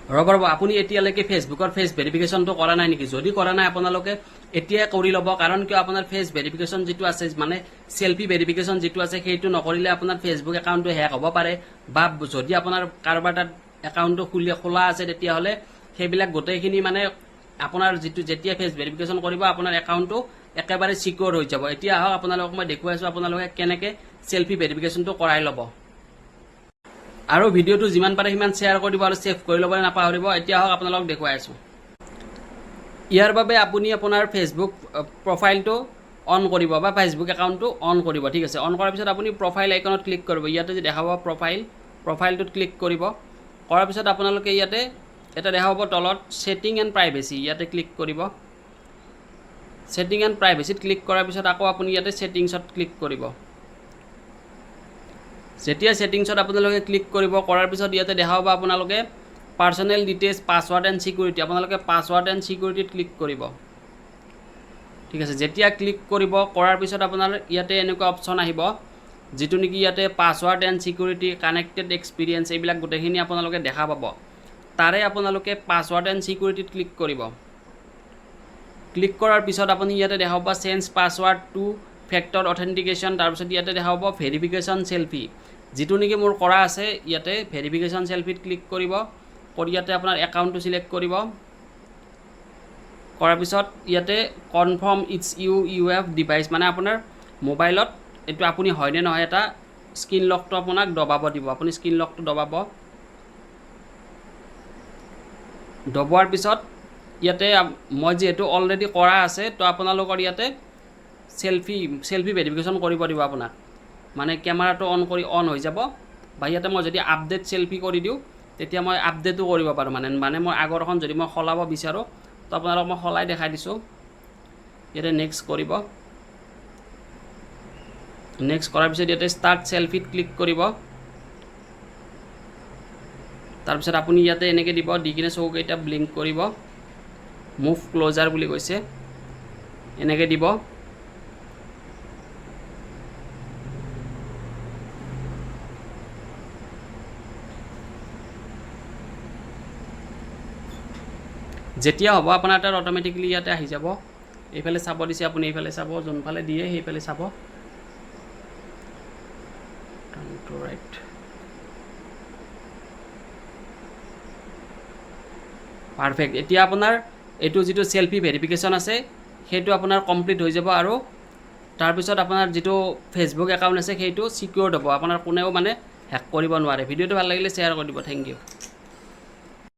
ৰ'ব আপুনি এতিয়ালৈকে ফেচবুকৰ ফেচ ভেৰিফিকেশ্যনটো কৰা নাই নেকি যদি কৰা নাই আপোনালোকে এতিয়াই কৰি ল'ব কাৰণ কিয় আপোনাৰ ফেচ ভেৰিফিকেশ্যন যিটো আছে মানে সেলফি ভেৰিফিকেশ্যন যিটো আছে সেইটো নকৰিলে আপোনাৰ ফেচবুক একাউণ্টটো হেক হ'ব পাৰে বা যদি আপোনাৰ কাৰোবাৰ তাত একাউণ্টটো খোলা আছে তেতিয়াহ'লে সেইবিলাক গোটেইখিনি মানে আপোনাৰ যিটো যেতিয়া ফেচ ভেৰিফিকেশ্যন কৰিব আপোনাৰ একাউণ্টটো একেবাৰে সিকিউৰ হৈ যাব এতিয়া আহক আপোনালোকক মই দেখুৱাইছো আপোনালোকে কেনেকৈ সেলফি ভেৰিফিকেশ্যনটো কৰাই ল'ব আৰু ভিডিওটো যিমান পাৰে সিমান শেয়াৰ কৰিব আৰু সেভ কৰি ল'বলৈ নাপাহৰিব এতিয়া আহক আপোনালোকক দেখুৱাই আছো ইয়াৰ বাবে আপুনি আপোনাৰ ফেচবুক প্ৰফাইলটো অন কৰিব বা ফেচবুক একাউণ্টটো অন কৰিব ঠিক আছে অন কৰাৰ পিছত আপুনি প্ৰফাইল আইকনত ক্লিক কৰিব ইয়াতে যে দেখাব প্ৰফাইলটোত ক্লিক কৰিব কৰাৰ পিছত আপোনালোকে ইয়াতে এটা দেখাব তলত সেটিং এণ্ড প্ৰাইভেচি ইয়াতে ক্লিক কৰিব সেটিং এণ্ড প্ৰাইভেচিত ক্লিক কৰাৰ পিছত আকৌ আপুনি ইয়াতে সেটিংছত ক্লিক কৰিব যেতিয়া সেটিংছত আপোনালোকে ক্লিক কৰিব কৰাৰ পিছত ইয়াতে দেখাব আপোনালোকে personnel details password and security আপোনালোকে পাসওয়াৰ্ড এণ্ড সিকিউৰিটিত ক্লিক কৰিব ঠিক আছে যেতিয়া ক্লিক কৰিব কৰাৰ পিছত আপোনাৰ ইয়াতে এনেকুৱা অপচন আহিব যেটো নেকি ইয়াতে password and security connected experience এইবিলাক গোটেইখিনি আপোনালোকে দেখা পাব তাৰে আপোনালোকে পাসওয়াৰ্ড এণ্ড সিকিউৰিটিত ক্লিক কৰিব ক্লিক কৰাৰ পিছত আপুনি ইয়াতে দেখাব change password two factor authentication তাৰ পিছত ইয়াতে দেখাব ভেৰিফিকেশ্যন সেলফি যেটো নেকি মোৰ কৰা আছে ইয়াতে ভেৰিফিকেশ্যন সেলফিত ক্লিক কৰিব কৰি ইয়াতে আপোনাৰ একাউণ্টটো সিলেক্ট কৰিব কৰাৰ পিছত ইয়াতে confirm it's you have device মানে আপোনাৰ মোবাইলত এটো আপুনি হয় নে নহয় এটা স্ক্ৰিন লকটো আপোনাক দবাব দিব আপুনি স্ক্ৰিন লকটো দবোৱাৰ পিছত ইয়াতে মই যেহেতু অলৰেডি কৰা আছে তো আপোনালোকৰ ইয়াতে সেলফি ভেৰিফিকেশ্যন কৰিব দিব আপোনাক মানে কেমেৰাটো অন হৈ যাব বা ইয়াতে মই যদি আপডেট সেলফি কৰি দিও তেতিয়া মই আপডেটো কৰিব পাৰো মানে মই আগৰখন যদি মই খলাব বিচাৰো তো আপোনালোক মই খলাই দেখাই দিছো ইয়াতে নেক্সট কৰিব নেক্সট কৰাৰ পিছত ইয়াতে স্টাৰ্ট সেলফিত ক্লিক কৰিব তাৰ পিছত আপুনি ইয়াতে এনেকে দিব দি কিনে চৌকেইটা ব্লিংক কৰিব মুভ ক্লোজাৰ বুলি কৈছে এনেকে দিব যেতিয়া হ'ব আপোনাৰ তাত অটোমেটিক্যালি ইয়াতে আহি যাব এইফালে চাব দিছে আপুনি এইফালে চাব যোনফালে দিয়ে সেইফালে চাব টাৰ্ন টু ৰাইট পাৰফেক্ট এতিয়া আপোনাৰ এটো যেটো সেলফি ভেৰিফিকেশ্যন আছে হেতু আপোনাৰ কমপ্লিট হৈ যাব আৰু তাৰ পিছত আপোনাৰ যেটো ফেসবুক একাউণ্ট আছে হেতু সিকিউৰড হ'ব আপোনাৰ কোনেও মানে হ্যাক কৰিব নোৱাৰে ভিডিওটো ভাল লাগিলে শেয়াৰ কৰি দিব থ্যাংক ইউ